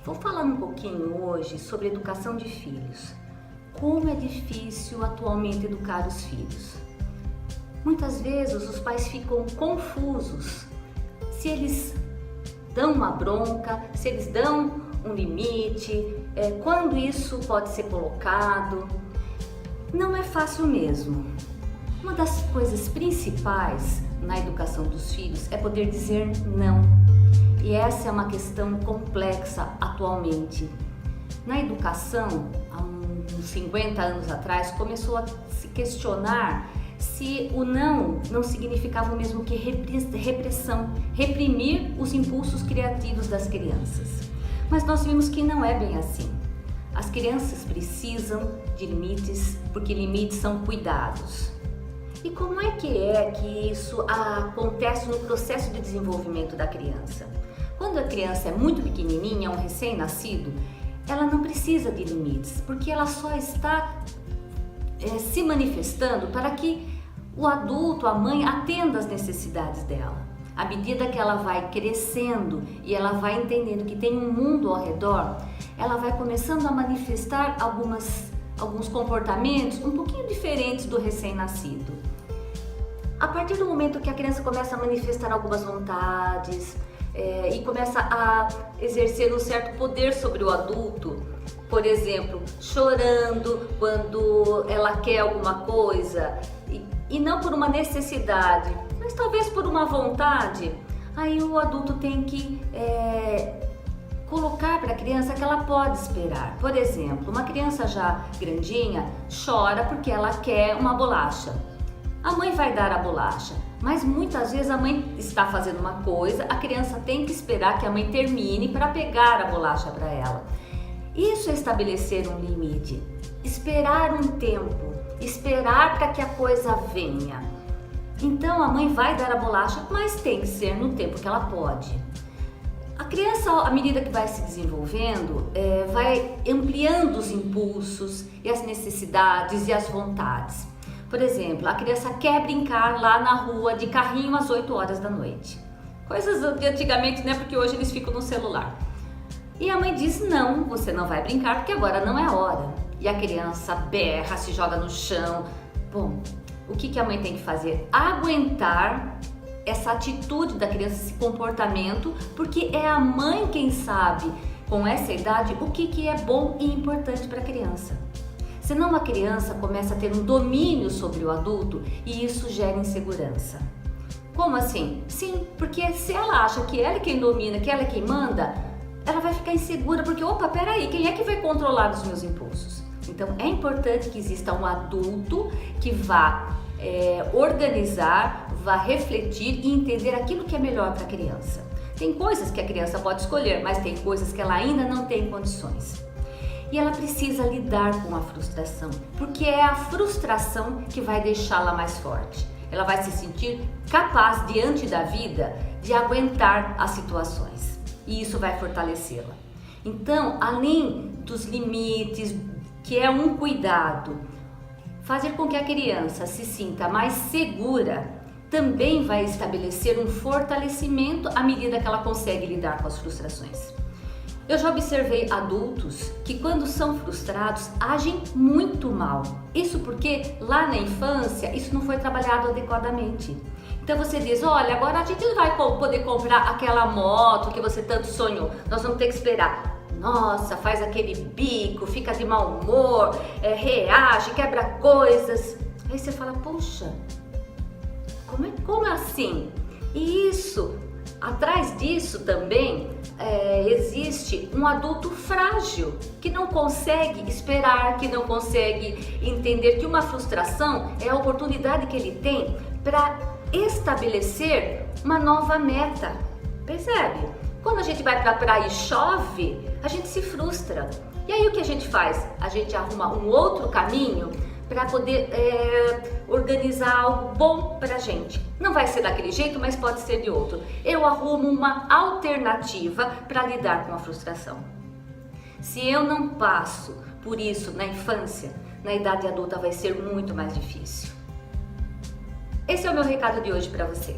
Vou falar um pouquinho hoje sobre educação de filhos. Como é difícil atualmente educar os filhos. Muitas vezes os pais ficam confusos se eles dão uma bronca, se eles dão um limite, quando isso pode ser colocado. Não é fácil mesmo. Uma das coisas principais na educação dos filhos é poder dizer não. E essa é uma questão complexa atualmente. Na educação, há uns 50 anos atrás, começou a se questionar se o não significava o mesmo que repressão, reprimir os impulsos criativos das crianças. Mas nós vimos que não é bem assim. As crianças precisam de limites, porque limites são cuidados. E como é que isso acontece no processo de desenvolvimento da criança? Quando a criança é muito pequenininha, um recém-nascido, ela não precisa de limites, porque ela só está se manifestando para que o adulto, a mãe, atenda às necessidades dela. À medida que ela vai crescendo e ela vai entendendo que tem um mundo ao redor, ela vai começando a manifestar alguns comportamentos um pouquinho diferentes do recém-nascido. A partir do momento que a criança começa a manifestar algumas vontades e começa a exercer um certo poder sobre o adulto, por exemplo, chorando quando ela quer alguma coisa e não por uma necessidade, mas talvez por uma vontade, aí o adulto tem que colocar para a criança que ela pode esperar. Por exemplo, uma criança já grandinha chora porque ela quer uma bolacha. A mãe vai dar a bolacha, mas muitas vezes a mãe está fazendo uma coisa, a criança tem que esperar que a mãe termine para pegar a bolacha para ela. Isso é estabelecer um limite, esperar um tempo, esperar para que a coisa venha. Então a mãe vai dar a bolacha, mas tem que ser no tempo que ela pode. A criança, à medida que vai se desenvolvendo, vai ampliando os impulsos e as necessidades e as vontades. Por exemplo, a criança quer brincar lá na rua de carrinho às 8 horas da noite. Coisas de antigamente, né? Porque hoje eles ficam no celular. E a mãe diz, não, você não vai brincar porque agora não é hora. E a criança berra, se joga no chão. Bom, o que a mãe tem que fazer? Aguentar essa atitude da criança, esse comportamento, porque é a mãe quem sabe, com essa idade, o que é bom e importante para a criança. Senão a criança começa a ter um domínio sobre o adulto e isso gera insegurança. Como assim? Sim, porque se ela acha que ela é quem domina, que ela é quem manda, ela vai ficar insegura, porque, opa, peraí, quem é que vai controlar os meus impulsos? Então é importante que exista um adulto que vá organizar, vá refletir e entender aquilo que é melhor para a criança. Tem coisas que a criança pode escolher, mas tem coisas que ela ainda não tem condições. E ela precisa lidar com a frustração, porque é a frustração que vai deixá-la mais forte. Ela vai se sentir capaz diante da vida de aguentar as situações e isso vai fortalecê-la. Então, além dos limites, que é um cuidado, fazer com que a criança se sinta mais segura também vai estabelecer um fortalecimento à medida que ela consegue lidar com as frustrações. Eu já observei adultos que, quando são frustrados, agem muito mal. Isso porque lá na infância isso não foi trabalhado adequadamente. Então você diz, olha, agora a gente não vai poder comprar aquela moto que você tanto sonhou, nós vamos ter que esperar. Nossa, faz aquele bico, fica de mau humor, reage, quebra coisas. Aí você fala, poxa, como assim? E isso, atrás disso também existe um adulto frágil que não consegue esperar, que não consegue entender que uma frustração é a oportunidade que ele tem para estabelecer uma nova meta. Percebe? Quando a gente vai para a praia e chove, a gente se frustra. E aí o que a gente faz? A gente arruma um outro caminho para poder organizar algo bom para a gente. Não vai ser daquele jeito, mas pode ser de outro. Eu arrumo uma alternativa para lidar com a frustração. Se eu não passo por isso na infância, na idade adulta vai ser muito mais difícil. Esse é o meu recado de hoje para você.